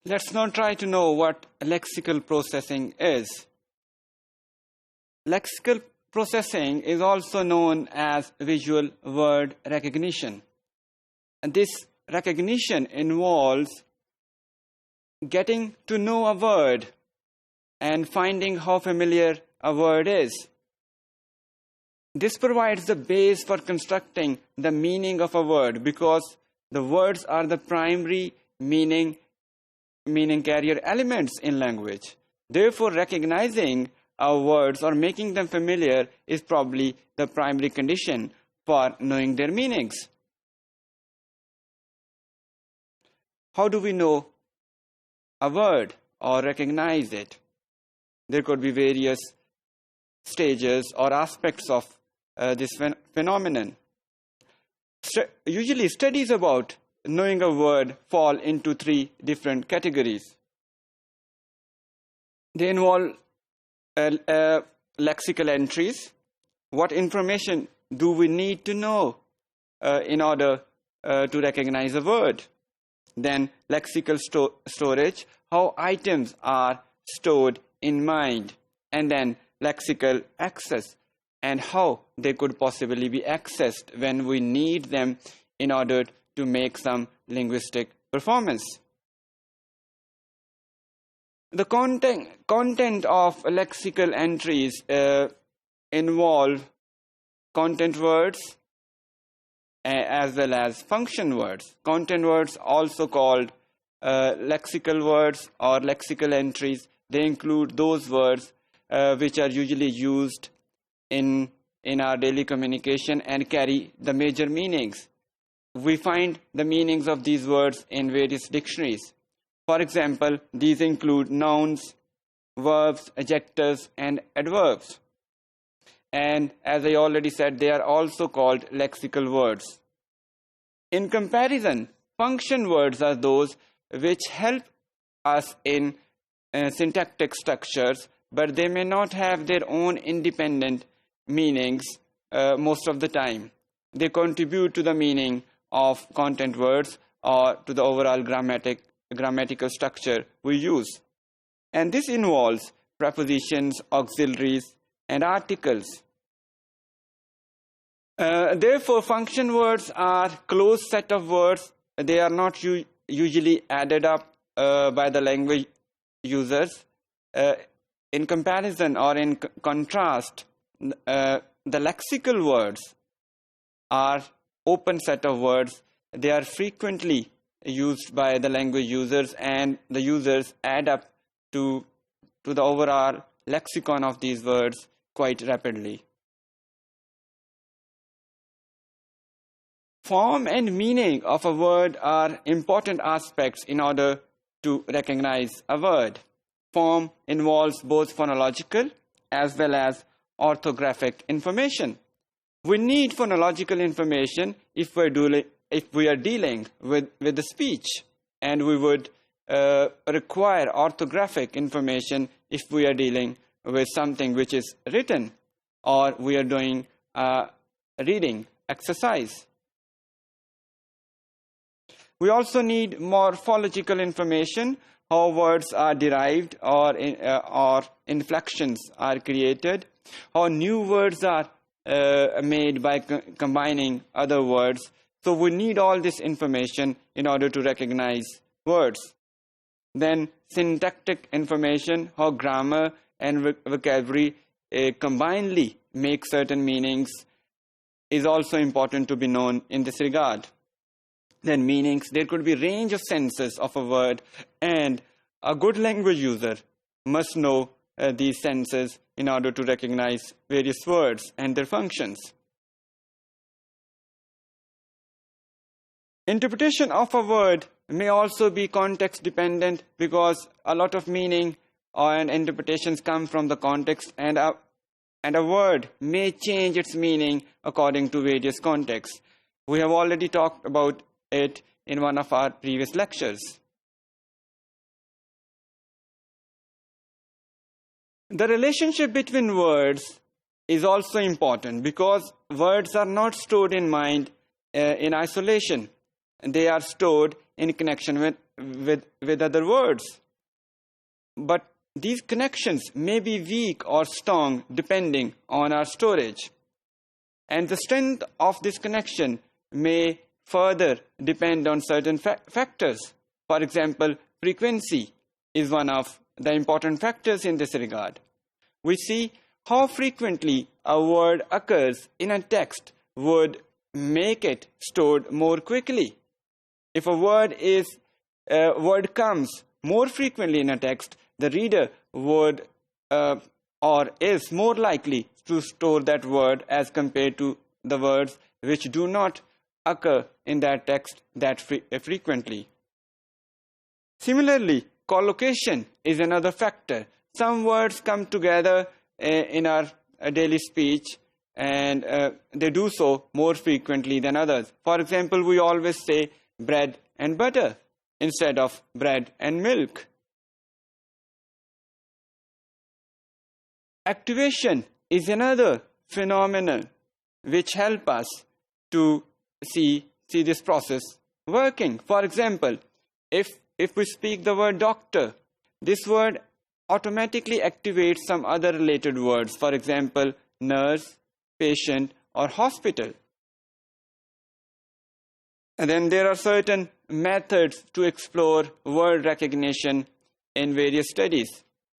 Let's now try to know what lexical processing is. Lexical processing is also known as visual word recognition. And this recognition involves getting to know a word and finding how familiar a word is. This provides the base for constructing the meaning of a word because the words are the primary meaning carrier elements in language. Therefore, recognizing our words or making them familiar is probably the primary condition for knowing their meanings. How do we know a word or recognize it? There could be various stages or aspects of this phenomenon. Usually, studies about knowing a word fall into three different categories. They involve lexical entries. What information do we need to know in order to recognize a word? Then lexical storage, how items are stored in mind. And then lexical access, and how they could possibly be accessed when we need them in order to make some linguistic performance. The content of lexical entries involve content words as well as function words. Content words, also called lexical words or lexical entries, they include those words which are usually used in our daily communication and carry the major meanings. We find the meanings of these words in various dictionaries. For example, these include nouns, verbs, adjectives, and adverbs. And as I already said, they are also called lexical words. In comparison, function words are those which help us in syntactic structures, but they may not have their own independent meanings most of the time. They contribute to the meaning of content words or to the overall grammatical structure we use. And this involves prepositions, auxiliaries, and articles. Therefore, function words are close set of words. They are not usually added up by the language users. In comparison or in contrast, the lexical words are open set of words. They are frequently used by the language users, and the users add up to the overall lexicon of these words quite rapidly. Form and meaning of a word are important aspects in order to recognize a word. Form involves both phonological as well as orthographic information. We need phonological information if we are dealing with the speech, and we would require orthographic information if we are dealing with something which is written or we are doing a reading exercise. We also need morphological information, how words are derived or inflections are created, how new words are made by combining other words. So we need all this information in order to recognize words. Then syntactic information, how grammar and vocabulary combinedly make certain meanings, is also important to be known in this regard. Then meanings, there could be range of senses of a word, and a good language user must know these senses in order to recognize various words and their functions. Interpretation of a word may also be context dependent, because a lot of meaning and interpretations come from the context, and a word may change its meaning according to various contexts. We have already talked about it in one of our previous lectures. The relationship between words is also important, because words are not stored in mind in isolation. They are stored in connection with other words. But these connections may be weak or strong depending on our storage. And the strength of this connection may further depend on certain factors. For example, frequency is one of the important factors in this regard. We see how frequently a word occurs in a text would make it stored more quickly. If a word comes more frequently in a text, the reader would or is more likely to store that word as compared to the words which do not occur in that text that frequently. Similarly, collocation is another factor. Some words come together in our daily speech, and they do so more frequently than others. For example, we always say bread and butter instead of bread and milk. Activation is another phenomenon which help us to see this process working. For example, if we speak the word doctor, this word automatically activates some other related words. For example, nurse, patient, or hospital. And then there are certain methods to explore word recognition in various studies.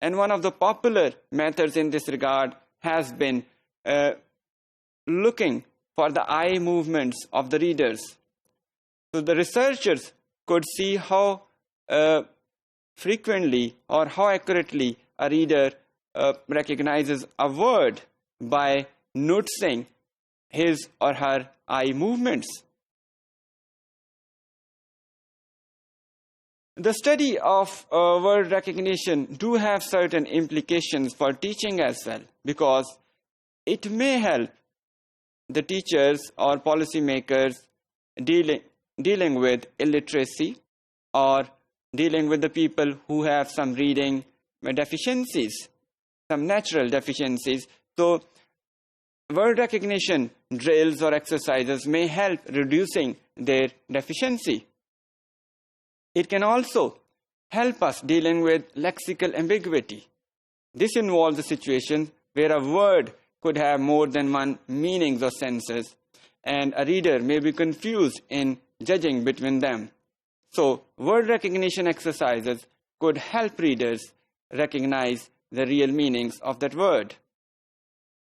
And one of the popular methods in this regard has been looking for the eye movements of the readers. So the researchers could see how frequently or how accurately a reader recognizes a word by noticing his or her eye movements. The study of word recognition do have certain implications for teaching as well, because it may help the teachers or policymakers dealing with illiteracy or dealing with the people who have some reading deficiencies, some natural deficiencies. So word recognition drills or exercises may help reducing their deficiency. It can also help us dealing with lexical ambiguity. This involves a situation where a word could have more than one meanings or senses, and a reader may be confused in judging between them. So, word recognition exercises could help readers recognize the real meanings of that word.